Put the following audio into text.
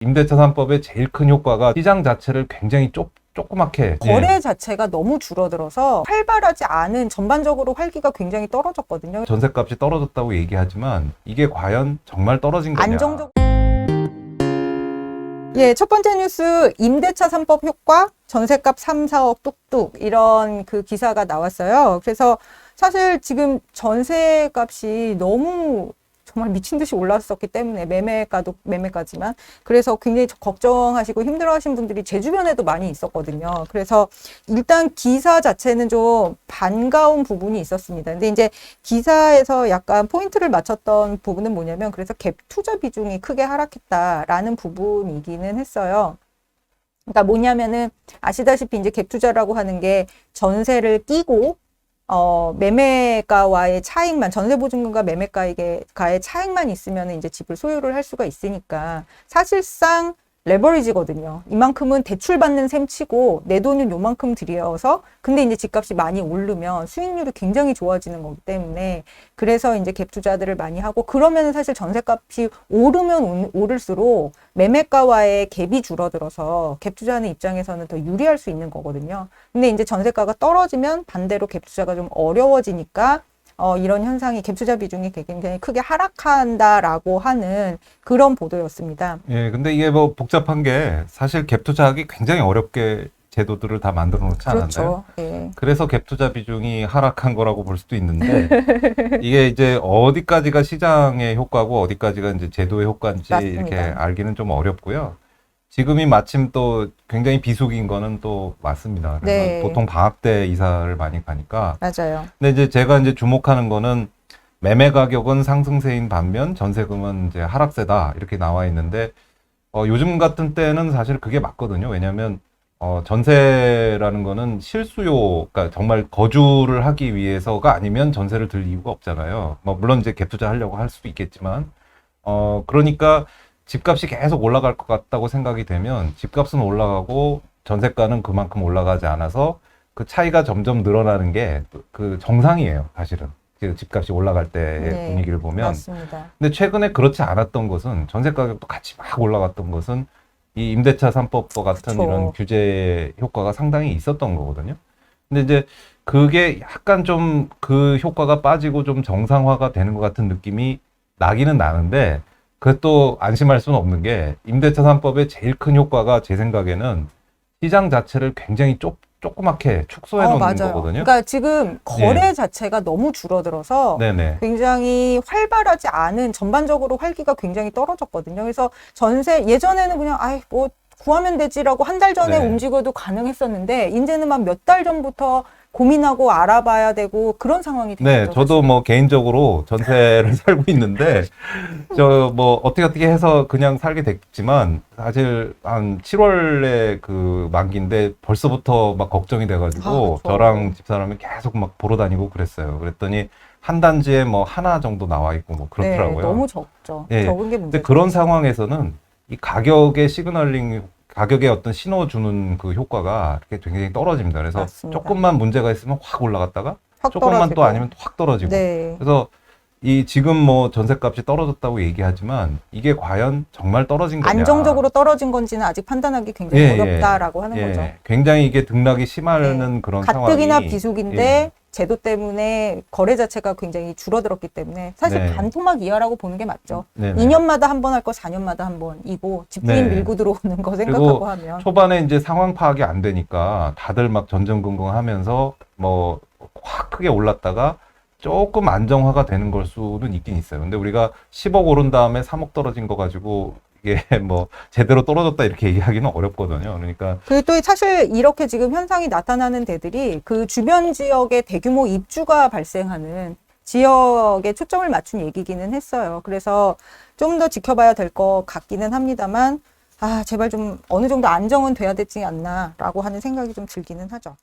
임대차 3법의 제일 큰 효과가 시장 자체를 굉장히 조그맣게 거래 자체가 너무 줄어들어서 활발하지 않은, 전반적으로 활기가 굉장히 떨어졌거든요. 전셋값이 떨어졌다고 얘기하지만 이게 과연 정말 떨어진 거냐? 안정적. 예, 첫 번째 뉴스, 임대차 3법 효과, 전셋값 3, 4억 뚝뚝, 이런 그 기사가 나왔어요. 그래서 사실 지금 전셋값이 너무 정말 미친 듯이 올랐었기 때문에, 매매가지만, 그래서 굉장히 걱정하시고 힘들어하신 분들이 제 주변에도 많이 있었거든요. 그래서 일단 기사 자체는 좀 반가운 부분이 있었습니다. 근데 이제 기사에서 약간 포인트를 맞췄던 부분은 뭐냐면, 그래서 갭 투자 비중이 크게 하락했다라는 부분이기는 했어요. 그러니까 뭐냐면은, 아시다시피 이제 갭 투자라고 하는 게 전세를 끼고 매매가와의 차익만, 전세보증금과 매매가의 차익만 있으면 이제 집을 소유를 할 수가 있으니까, 사실상 레버리지거든요. 이만큼은 대출 받는 셈 치고 내 돈은 요만큼 들여서, 근데 이제 집값이 많이 오르면 수익률이 굉장히 좋아지는 거기 때문에, 그래서 이제 갭 투자들을 많이 하고, 그러면 사실 전세값이 오르면 오를수록 매매가와의 갭이 줄어들어서 갭 투자하는 입장에서는 더 유리할 수 있는 거거든요. 근데 이제 전세가가 떨어지면 반대로 갭 투자가 좀 어려워지니까 이런 현상이, 갭 투자 비중이 굉장히 크게 하락한다라고 하는 그런 보도였습니다. 예, 근데 이게 뭐 복잡한 게, 사실 갭 투자하기 굉장히 어렵게 제도들을 다 만들어 놓지 않았나요? 그렇죠. 예. 그래서 갭 투자 비중이 하락한 거라고 볼 수도 있는데, 이게 이제 어디까지가 시장의 효과고 어디까지가 이제 제도의 효과인지 맞습니다. 이렇게 알기는 좀 어렵고요. 지금이 마침 또 굉장히 비수기인 거는 또 맞습니다. 그래서 네. 보통 방학 때 이사를 많이 가니까. 맞아요. 근데 이제 제가 이제 주목하는 거는, 매매 가격은 상승세인 반면 전세금은 이제 하락세다, 이렇게 나와 있는데, 요즘 같은 때는 사실 그게 맞거든요. 왜냐하면 전세라는 거는 실수요, 그러니까 정말 거주를 하기 위해서가 아니면 전세를 들 이유가 없잖아요. 뭐 물론 이제 갭 투자 하려고 할 수도 있겠지만, 그러니까 집값이 계속 올라갈 것 같다고 생각이 되면 집값은 올라가고 전세가는 그만큼 올라가지 않아서 그 차이가 점점 늘어나는 게 그 정상이에요, 사실은. 그 집값이 올라갈 때의 네, 분위기를 보면. 맞습니다. 근데 최근에 그렇지 않았던 것은, 전세 가격도 같이 막 올라갔던 것은 이 임대차 3법과 같은 그쵸. 이런 규제 효과가 상당히 있었던 거거든요. 근데 이제 그게 약간 좀 그 효과가 빠지고 좀 정상화가 되는 것 같은 느낌이 나기는 나는데, 그것도 안심할 수는 없는 게, 임대차 3법의 제일 큰 효과가 제 생각에는 시장 자체를 굉장히 조그맣게 축소해 놓는 맞아요. 거거든요. 그러니까 지금 거래 자체가 너무 줄어들어서 네네. 굉장히 활발하지 않은, 전반적으로 활기가 굉장히 떨어졌거든요. 그래서 전세, 예전에는 그냥 뭐 구하면 되지라고 한 달 전에 네. 움직여도 가능했었는데, 이제는 막 몇 달 전부터 고민하고 알아봐야 되고 그런 상황이 된 네, 거죠. 저도 사실. 뭐 개인적으로 전세를 살고 있는데, 저 뭐 어떻게 해서 그냥 살게 됐지만, 사실 한 7월에 그 만기인데 벌써부터 막 걱정이 돼가지고 그렇죠. 저랑 집사람이 계속 막 보러 다니고 그랬어요. 그랬더니 한 단지에 뭐 하나 정도 나와 있고 뭐 그렇더라고요. 네, 너무 적죠. 예. 적은 게 근데 문제죠. 그런 상황에서는 이 가격의 시그널링, 가격의 어떤 신호 주는 그 효과가 이렇게 굉장히 떨어집니다. 그래서 맞습니다. 조금만 문제가 있으면 확 올라갔다가 확 조금만 떨어지고. 또 아니면 확 떨어지고. 네. 그래서 이 지금 뭐 전셋값이 떨어졌다고 얘기하지만 이게 과연 정말 떨어진 거냐? 안정적으로 떨어진 건지는 아직 판단하기 굉장히 예, 어렵다라고 하는 예. 거죠. 굉장히 이게 등락이 심하는 네. 그런 가뜩이나 상황이. 비수기인데 예. 제도 때문에 거래 자체가 굉장히 줄어들었기 때문에 사실 네. 반토막 이하라고 보는 게 맞죠. 네네. 2년마다 한 번 할 거 4년마다 한 번이고, 집주인 네. 밀고 들어오는 거 그리고 생각하고 하면. 초반에 이제 상황 파악이 안 되니까 다들 막 전전긍긍하면서 뭐 확 크게 올랐다가 조금 안정화가 되는 걸 수는 있긴 있어요. 근데 우리가 10억 오른 다음에 3억 떨어진 거 가지고 이게 뭐 제대로 떨어졌다 이렇게 얘기하기는 어렵거든요. 그러니까 그리고 또 사실 이렇게 지금 현상이 나타나는 데들이 그 주변 지역에 대규모 입주가 발생하는 지역에 초점을 맞춘 얘기기는 했어요. 그래서 좀 더 지켜봐야 될 것 같기는 합니다만, 제발 좀 어느 정도 안정은 돼야 되지 않나라고 하는 생각이 좀 들기는 하죠.